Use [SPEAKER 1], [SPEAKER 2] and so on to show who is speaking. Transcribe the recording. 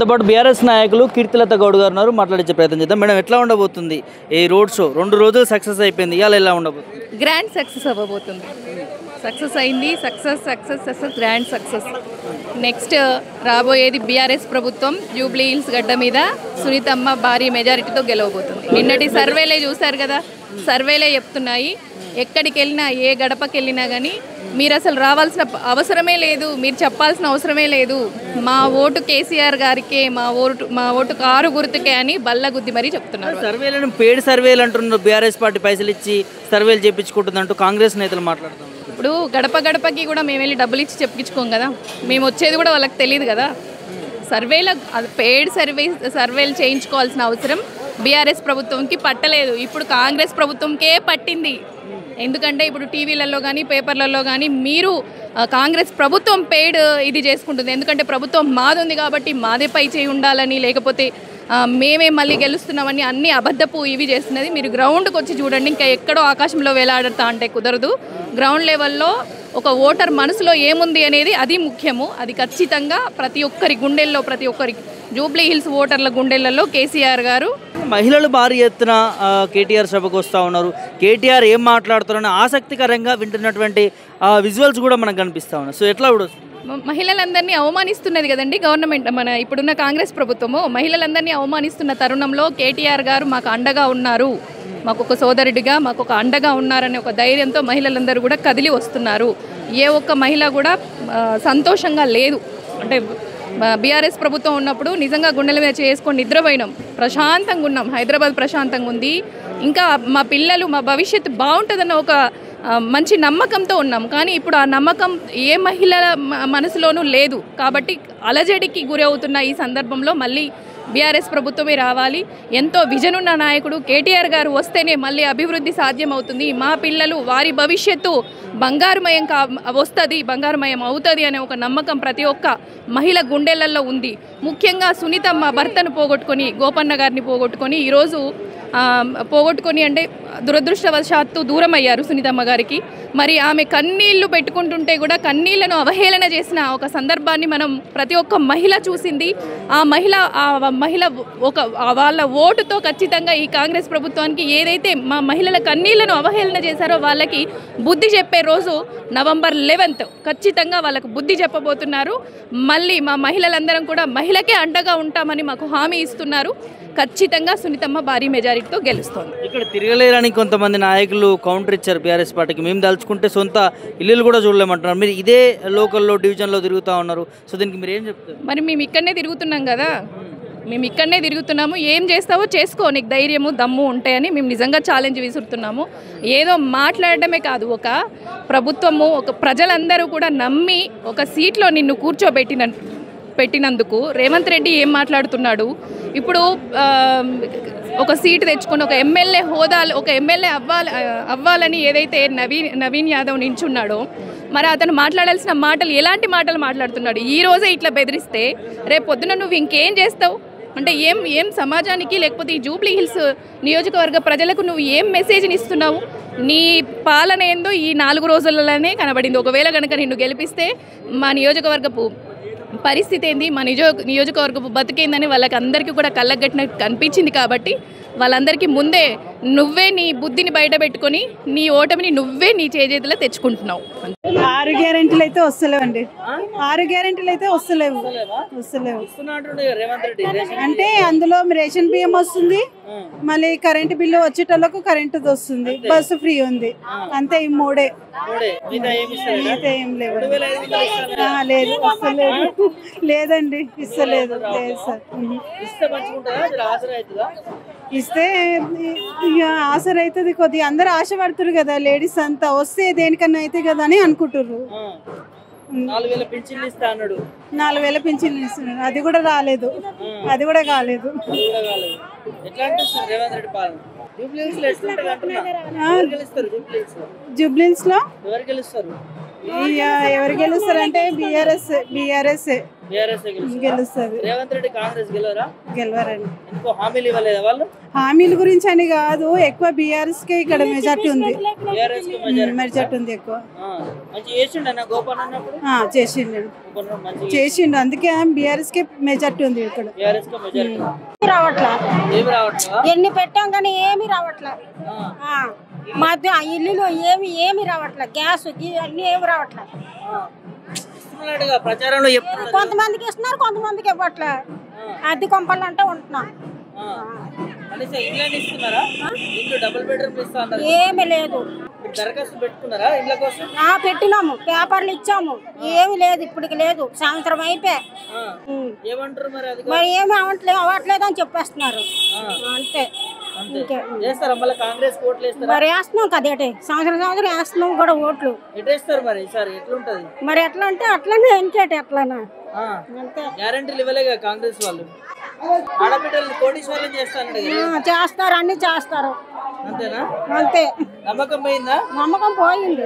[SPEAKER 1] పాటు బీఆర్ఎస్ నాయకులు కీర్తిలత గౌడ్ గారు ఉన్నారు, మాట్లాడించే ప్రయత్నం చేద్దాం. మేడం, ఎట్లా ఉండబోతుంది ఈ రోడ్ షో? 2 రోజులు సక్సెస్ అయిపోయింది, ఇవాళ ఎలా ఉండబోతుంది?
[SPEAKER 2] గ్రాండ్ సక్సెస్ అవ్వబోతుంది. సక్సెస్ అయింది, సక్సెస్ గ్రాండ్ సక్సెస్. నెక్స్ట్ రాబోయేది బీఆర్ఎస్ ప్రభుత్వం జూబ్లీ హిల్స్ గడ్డ మీద సునీతమ్మ భారీ మెజారిటీతో గెలవబోతుంది. నిన్నటి సర్వేలే చూశారు కదా, సర్వేలే చెప్తున్నాయి. ఎక్కడికి వెళ్ళినా, ఏ గడపకి వెళ్ళినా కానీ మీరు అసలు రావాల్సిన అవసరమే లేదు, మీరు చెప్పాల్సిన అవసరమే లేదు, మా ఓటు కేసీఆర్ గారికే, మా ఓటు కారు గుర్తుకే అని బల్లగుద్ది మరీ చెప్తున్నారు.
[SPEAKER 1] సర్వేలను పేడ్ సర్వేలు అంటున్నారు, బీఆర్ఎస్ పార్టీ పైసలు ఇచ్చి సర్వేలు చేయించుకుంటుందంటూ కాంగ్రెస్ నేతలు మాట్లాడుతున్నారు.
[SPEAKER 2] ఇప్పుడు గడప గడపకి కూడా మేము వెళ్ళి డబ్బులు ఇచ్చి చెప్పించుకోం కదా, మేము వచ్చేది కూడా వాళ్ళకి తెలియదు కదా. సర్వేలో పేడ్ సర్వేలు చేయించుకోవాల్సిన అవసరం బీఆర్ఎస్ ప్రభుత్వంకి పట్టలేదు, ఇప్పుడు కాంగ్రెస్ ప్రభుత్వంకే పట్టింది. ఎందుకంటే ఇప్పుడు టీవీలలో కానీ పేపర్లలో కానీ మీరు కాంగ్రెస్ ప్రభుత్వం పెయిడ్ ఇది చేసుకుంటుంది. ఎందుకంటే ప్రభుత్వం మాది ఉంది కాబట్టి మాదే పై చేయి ఉండాలని, లేకపోతే మేమే మళ్ళీ గెలుస్తున్నామని అన్ని అబద్ధపు ఇవి చేస్తున్నది. మీరు గ్రౌండ్కి వచ్చి చూడండి, ఇంకా ఎక్కడో ఆకాశంలో వేలాడుతా అంటే కుదరదు. గ్రౌండ్ లెవెల్లో ఒక ఓటర్ మనసులో ఏముంది అనేది అది ముఖ్యము. అది ఖచ్చితంగా ప్రతి ఒక్కరి గుండెల్లో, ప్రతి ఒక్కరి జూబ్లీ హిల్స్ ఓటర్ల గుండెలలో కేసీఆర్ గారు.
[SPEAKER 1] మహిళలు భారీ ఎత్తున కేటీఆర్ సభకు వస్తూ ఉన్నారు. కేటీఆర్ ఏం మాట్లాడుతున్నారని ఆసక్తికరంగా వింటున్నటువంటి విజువల్స్ కూడా మనకు కనిపిస్తూ ఉన్నాయి. సో ఎట్లా కూడా
[SPEAKER 2] మహిళలందరినీ అవమానిస్తున్నది కదండి గవర్నమెంట్, మన ఇప్పుడున్న కాంగ్రెస్ ప్రభుత్వము. మహిళలందరినీ అవమానిస్తున్న తరుణంలో కేటీఆర్ గారు మాకు అండగా ఉన్నారు, మాకు ఒక సోదరుడిగా మాకు ఒక అండగా ఉన్నారనే ఒక ధైర్యంతో మహిళలందరూ కూడా కదిలి వస్తున్నారు. ఏ ఒక్క మహిళ కూడా సంతోషంగా లేదు. అంటే బీఆర్ఎస్ ప్రభుత్వం ఉన్నప్పుడు నిజంగా గుండెల మీద చేసుకొని నిద్రపోయినాం, ప్రశాంతంగా ఉన్నాం, హైదరాబాద్ ప్రశాంతంగా ఉంది, ఇంకా మా పిల్లలు మా భవిష్యత్తు బాగుంటుందన్న ఒక మంచి నమ్మకంతో ఉన్నాం. కానీ ఇప్పుడు ఆ నమ్మకం ఏ మహిళల మనసులోనూ లేదు. కాబట్టి అలజడికి గురవుతున్న ఈ సందర్భంలో మళ్ళీ బీఆర్ఎస్ ప్రభుత్వమే రావాలి. ఎంతో విజన్ ఉన్న నాయకుడు కేటీఆర్ గారు వస్తేనే మళ్ళీ అభివృద్ధి సాధ్యమవుతుంది. మా పిల్లలు, వారి భవిష్యత్తు బంగారుమయం వస్తుంది, బంగారుమయం అవుతుంది అనే ఒక నమ్మకం ప్రతి ఒక్క మహిళ గుండెలలో ఉంది. ముఖ్యంగా సునీతమ్మ భర్తను పోగొట్టుకొని, గోపన్న గారిని పోగొట్టుకొని, ఈరోజు పోగొట్టుకొని అంటే దురదృష్టవశాత్తు దూరం అయ్యారు సునీతమ్మ గారికి. మరి ఆమె కన్నీళ్లు పెట్టుకుంటుంటే కూడా కన్నీళ్లను అవహేళన చేసిన ఒక సందర్భాన్ని మనం ప్రతి ఒక్క మహిళ చూసింది. ఆ మహిళ వాళ్ళ ఓటుతో ఖచ్చితంగా ఈ కాంగ్రెస్ ప్రభుత్వానికి ఏదైతే మా మహిళల కన్నీళ్లను అవహేళన చేశారో వాళ్ళకి బుద్ధి చెప్పే రోజు November 11th ఖచ్చితంగా వాళ్ళకు బుద్ధి చెప్పబోతున్నారు. మళ్ళీ మా మహిళలందరం కూడా మహిళకే అండగా ఉంటామని మాకు హామీ ఇస్తున్నారు. ఖచ్చితంగా సునీతమ్మ భారీ మెజారిటీతో గెలుస్తుంది.
[SPEAKER 1] ఇక్కడ తిరగలేరని కొంతమంది నాయకులు కౌంటర్ ఇచ్చారు బీఆర్ఎస్ పార్టీకి. మేము తలుచుకుంటే సొంత ఇల్లులు కూడా చూడలేమంటున్నారు. మీరు ఇదే లోకల్లో డివిజన్లో తిరుగుతూ ఉన్నారు. సో దీనికి మీరు ఏం చెప్తారు?
[SPEAKER 2] మరి మేము ఇక్కడనే తిరుగుతున్నాం కదా, మేము ఇక్కడనే తిరుగుతున్నాము. ఏం చేస్తావో చేసుకో, నీకు ధైర్యము దమ్ము ఉంటాయని మేము నిజంగా ఛాలెంజ్ విసురుతున్నాము. ఏదో మాట్లాడటమే కాదు, ఒక ప్రభుత్వము, ఒక ప్రజలందరూ కూడా నమ్మి ఒక సీట్లో నిన్ను పెట్టినందుకు రేవంత్ రెడ్డి ఏం మాట్లాడుతున్నాడు? ఇప్పుడు ఒక సీటు తెచ్చుకొని ఒక ఎమ్మెల్యే ఒక ఎమ్మెల్యే అవ్వాలని ఏదైతే నవీన్ యాదవ్ నించున్నాడో, మరి అతను మాట్లాడాల్సిన మాటలు ఎలాంటి మాటలు మాట్లాడుతున్నాడు? ఈ రోజే ఇట్లా బెదిరిస్తే రేపు పొద్దున నువ్వు ఇంకేం చేస్తావు? అంటే ఏం సమాజానికి, లేకపోతే ఈ జూబ్లీ హిల్స్ నియోజకవర్గ ప్రజలకు నువ్వు ఏం మెసేజ్ని ఇస్తున్నావు? నీ పాలన ఏందో ఈ 4 రోజులలోనే కనబడింది. ఒకవేళ కనుక నిన్ను గెలిపిస్తే మా నియోజకవర్గపు పరిస్థితి ఏంది, మా నియోజకవర్గపు బతికేందని వాళ్ళకి అందరికీ కూడా కళ్ళగట్టినట్టు కనిపించింది. కాబట్టి వాళ్ళందరికీ ముందే నువ్వే నీ బుద్ధిని బయట పెట్టుకొని నీ ఓటమిని నువ్వే నీ చేజేతిలో తెచ్చుకుంటున్నావు.
[SPEAKER 3] 6 గ్యారెంటీలు అయితే వస్తలేవండి, 6 గ్యారెంటీలు అయితే వస్తలేవు. అంటే అందులో రేషన్ బియ్యం వస్తుంది, మళ్ళీ కరెంటు బిల్లు వచ్చేటోళ్ళకు కరెంటు వస్తుంది, బస్సు ఫ్రీ ఉంది, అంతే. ఈ 3 మిగతా ఏం లేవు. లేదు, వస్తలేదు, లేదండి, ఇస్తలేదు. లేదు సార్, ఇస్తే ఆసర అవుతుంది. కొద్దిగా అందరు ఆశపడుతున్నారు కదా, లేడీస్ అంతా వస్తే దేనికన్నా అయితే కదా అని అనుకుంటుర్రు.
[SPEAKER 1] 4,000 పింఛన్లు ఇస్తా అన్నాడు,
[SPEAKER 3] 4,000 పింఛన్లు ఇస్తున్నారు, అది కూడా రాలేదు, అది కూడా కాలేదు. జూబ్లీహిల్స్ లో ఎవరు గెలుస్తారు అంటే బీఆర్ఎస్
[SPEAKER 1] బీఆర్ఎస్
[SPEAKER 3] గెలుస్తుంది.
[SPEAKER 1] రేవంత్ రెడ్డి కాంగ్రెస్ గెలవరా?
[SPEAKER 3] గెలవరండి.
[SPEAKER 1] ఇంకో హామీలు ఇవ్వలేదా వాళ్ళు?
[SPEAKER 3] హామీల గురించి అని కాదు, ఎక్కువ బీఆర్ఎస్ కే ఇక్కడ మెజార్టీ ఉంది.
[SPEAKER 1] బీఆర్ఎస్
[SPEAKER 3] మెజార్టీ ఉంది ఎక్కువ.
[SPEAKER 1] మంచి చేసిండు అన్న గోపాల్ అన్నప్పుడు
[SPEAKER 3] చేసిండు చేసిండు అందుకే బీఆర్ఎస్ కే మెజార్టీ ఉంది ఇక్కడ.
[SPEAKER 1] బీఆర్ఎస్ కి మెజారిటీ
[SPEAKER 4] రావట్లే,
[SPEAKER 1] ఏమి రావట్లేదా?
[SPEAKER 4] ఎన్ని పెట్టాం కానీ ఏమి రావట్లే. మధ్య ఇల్లులో ఏమి రావట్లే, గ్యాస్ అన్ని ఏమి రావట్లే.
[SPEAKER 1] ఇస్తున్నాడుగా ప్రచారంలో చెప్తున్నారు.
[SPEAKER 4] కొంతమందికి ఇస్తున్నారు, కొంతమందికి ఇవ్వట్లే. అద్దె కొంపలంటే ఉంటున్నాం.
[SPEAKER 1] కనీసం ఇల్లు ఇస్తున్నారా? ఇల్లు డబుల్ బెడ్రూమ్ ఇస్తా అన్నారు.
[SPEAKER 4] ఏమి లేదు.
[SPEAKER 1] దరఖాస్తు పెట్టుకున్నారా ఇళ్ళ కోసం?
[SPEAKER 4] పెట్టినాము, పేపర్లు ఇచ్చాము, ఏమి లేదు, ఇప్పటికి లేదు. సంవత్సరం అయిపోయి
[SPEAKER 1] ఏమంటారు మరి? అది
[SPEAKER 4] మరి ఏమి అవ్వట్లేదు అని చెప్పేస్తున్నారు అంతే.
[SPEAKER 1] చేస్తారా మళ్ళీ కాంగ్రెస్ ఓట్లు వేస్తారా?
[SPEAKER 4] మరి వేస్తున్నాం కదేటి, సంవత్సరం వేస్తున్నాం కూడా ఓట్లు.
[SPEAKER 1] ఎటు వేస్తారు మరి ఈసారి? ఎట్లుంటది
[SPEAKER 4] మరి ఎట్లా అంటే అట్లనే ఎంచేటి ఎట్లానా అంతే.
[SPEAKER 1] గ్యారంటీలు ఇవ్వలేగా కాంగ్రెస్ వాళ్ళు. ఆడబిడ్డలు కోటీశ్వరులను చేస్తానండి.
[SPEAKER 4] చేస్తారు, అన్ని చేస్తారు
[SPEAKER 1] అంతేనా?
[SPEAKER 4] అంతే.
[SPEAKER 1] నమ్మకం పోయిందా?
[SPEAKER 4] నమ్మకం పోయింది.